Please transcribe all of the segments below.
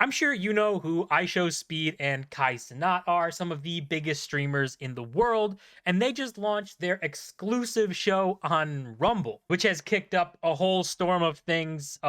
I'm sure you know who IShowSpeed and Kai Cenat are, some of the biggest streamers in the world, and they just launched their exclusive show on Rumble, which has kicked up a whole storm of things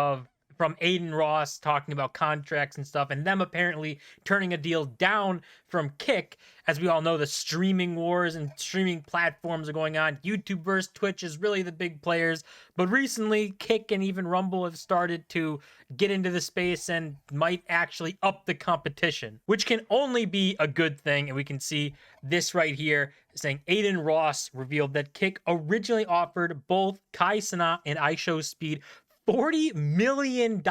from Aiden Ross talking about contracts and stuff, and them apparently turning a deal down from Kick. As we all know, the streaming wars and streaming platforms are going on. YouTube versus Twitch is really the big players, but recently Kick and even Rumble have started to get into the space and might actually up the competition, which can only be a good thing. And we can see this right here saying Aiden Ross revealed that Kick originally offered both Kai Cenat and IShowSpeed $40 million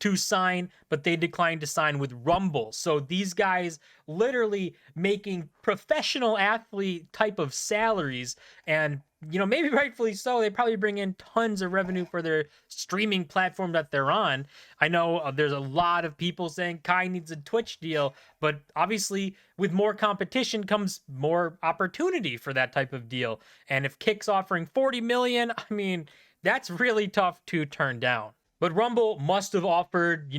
to sign, but they declined to sign with Rumble. So these guys literally making professional athlete type of salaries, and maybe rightfully so. They probably bring in tons of revenue for their streaming platform that they're on. I know there's a lot of people saying Kai needs a Twitch deal, but obviously with more competition comes more opportunity for that type of deal. And if Kick's offering 40 million, I mean, that's really tough to turn down. But Rumble must have offered,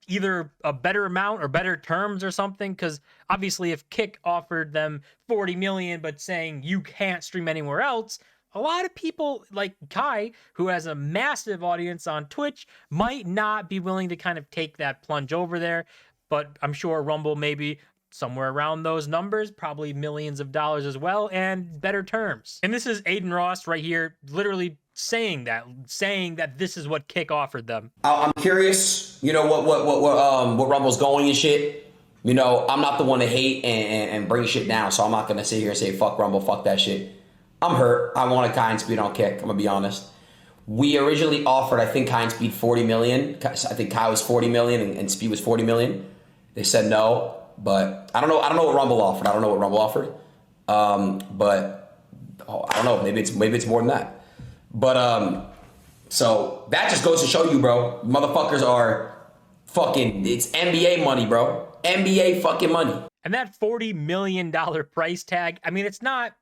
either a better amount or better terms or something, because obviously if Kick offered them 40 million but saying you can't stream anywhere else, a lot of people like Kai, who has a massive audience on Twitch, might not be willing to kind of take that plunge over there. But I'm sure Rumble maybe somewhere around those numbers, probably millions of dollars as well, and better terms. And this is Aiden Ross right here, literally saying that this is what Kick offered them. I'm curious, what Rumble's going and shit. I'm not the one to hate and bring shit down, so I'm not gonna sit here and say fuck Rumble, fuck that shit. I'm hurt. I wanted Kai and Speed on Kick. I'm gonna be honest. We originally offered, I think, Kai and Speed 40 million. I think Kai was 40 million and Speed was 40 million. They said no, but I don't know what Rumble offered. I don't know what Rumble offered. But I don't know. Maybe it's more than that. But so that just goes to show you, bro, motherfuckers are fucking, it's NBA money, bro. NBA fucking money. And that $40 million price tag, I mean, it's not,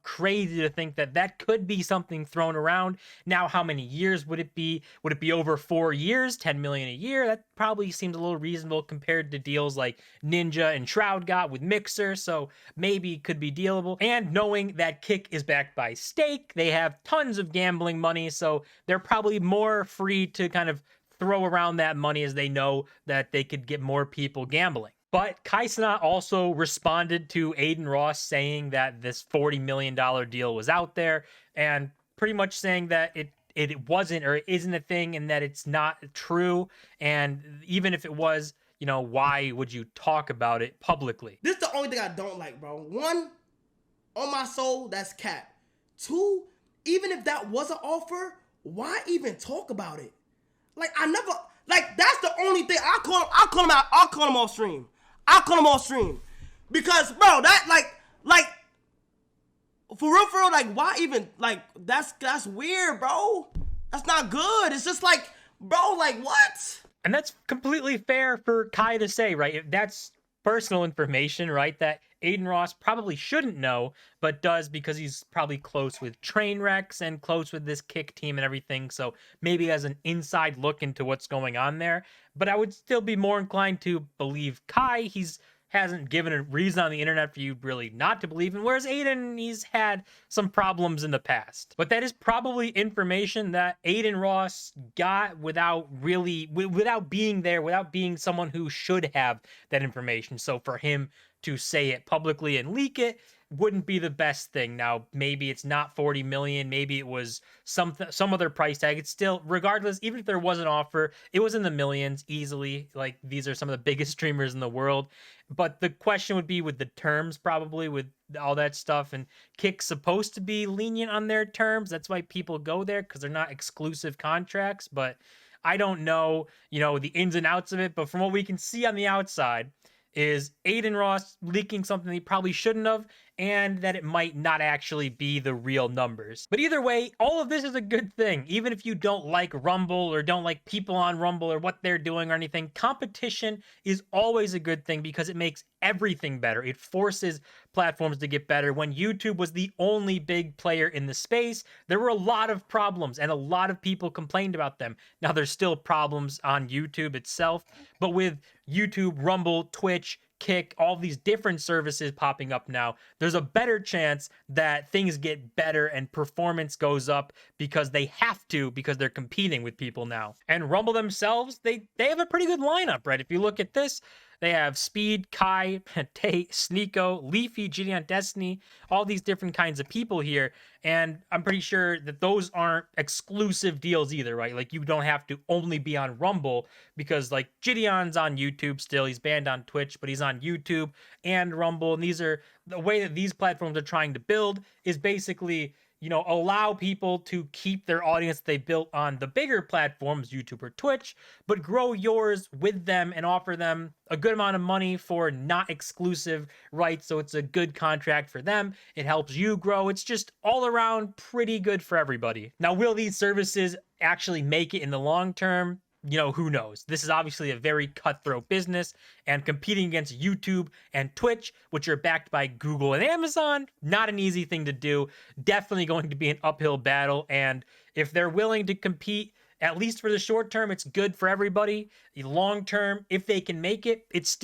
crazy to think that could be something thrown around. Now, how many years would it be? Would it be over 4 years, 10 million a year? That probably seems a little reasonable compared to deals like Ninja and Shroud got with Mixer, so maybe could be dealable. And knowing that Kick is backed by Stake, they have tons of gambling money, so they're probably more free to kind of throw around that money as they know that they could get more people gambling. But Kai Cenat also responded to Aiden Ross saying that this $40 million deal was out there, and pretty much saying that it wasn't or isn't a thing, and that it's not true. And even if it was, why would you talk about it publicly? This is the only thing I don't like, bro. One, on my soul, that's cap. Two, even if that was an offer, why even talk about it? That's the only thing. I'll call him out. I'll call him off stream. Because, bro, that, for real, why even, that's weird, bro. That's not good. It's just bro, what? And that's completely fair for Kai to say, right? If that's personal information, right, that Aiden Ross probably shouldn't know, but does because he's probably close with Trainwrecks and close with this Kick team and everything, so maybe has an inside look into what's going on there. But I would still be more inclined to believe Kai. Hasn't given a reason on the internet for you really not to believe him, whereas Aiden, he's had some problems in the past. But that is probably information that Aiden Ross got without being there, without being someone who should have that information. So for him to say it publicly and leak it wouldn't be the best thing. Now, maybe it's not 40 million, maybe it was some other price tag. It's still, regardless, even if there was an offer, it was in the millions easily. Like, these are some of the biggest streamers in the world. But the question would be with the terms, probably, with all that stuff. And Kick's supposed to be lenient on their terms. That's why people go there, because they're not exclusive contracts. But I don't know, the ins and outs of it. But from what we can see on the outside, is Aiden Ross leaking something he probably shouldn't have, and that it might not actually be the real numbers. But either way, all of this is a good thing. Even if you don't like Rumble or don't like people on Rumble or what they're doing or anything, competition is always a good thing because it makes everything better. It forces platforms to get better. When YouTube was the only big player in the space, there were a lot of problems and a lot of people complained about them. Now, there's still problems on YouTube itself, but with YouTube, Rumble, Twitch, Kick, all these different services popping up now, there's a better chance that things get better and performance goes up because they have to, because they're competing with people now. And Rumble themselves, they have a pretty good lineup, right? If you look at this, they have Speed, Kai, Tate, Sneeko, Leafy, Gideon, Destiny, all these different kinds of people here. And I'm pretty sure that those aren't exclusive deals either, right? Like, you don't have to only be on Rumble because, like, Gideon's on YouTube still. He's banned on Twitch, but he's on YouTube and Rumble. And these are the way that these platforms are trying to build is basically, you know, allow people to keep their audience they built on the bigger platforms, YouTube or Twitch, but grow yours with them and offer them a good amount of money for not exclusive rights. So it's a good contract for them. It helps you grow. It's just all around pretty good for everybody. Now, will these services actually make it in the long term? You know, who knows? This is obviously a very cutthroat business, and competing against YouTube and Twitch, which are backed by Google and Amazon, not an easy thing to do. Definitely going to be an uphill battle, and if they're willing to compete, at least for the short term, it's good for everybody. The long term, if they can make it, it's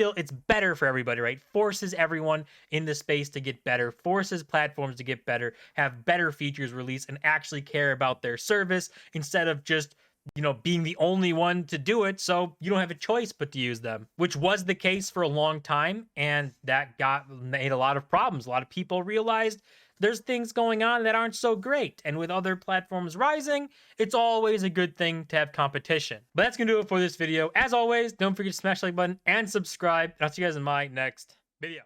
better for everybody, right? Forces everyone in the space to get better, forces platforms to get better, have better features released, and actually care about their service instead of just, you know, being the only one to do it, so you don't have a choice but to use them, which was the case for a long time, and that made a lot of problems. A lot of people realized there's things going on that aren't so great, and with other platforms rising, it's always a good thing to have competition. But that's gonna do it for this video. As always, don't forget to smash the like button and subscribe, and I'll see you guys in my next video.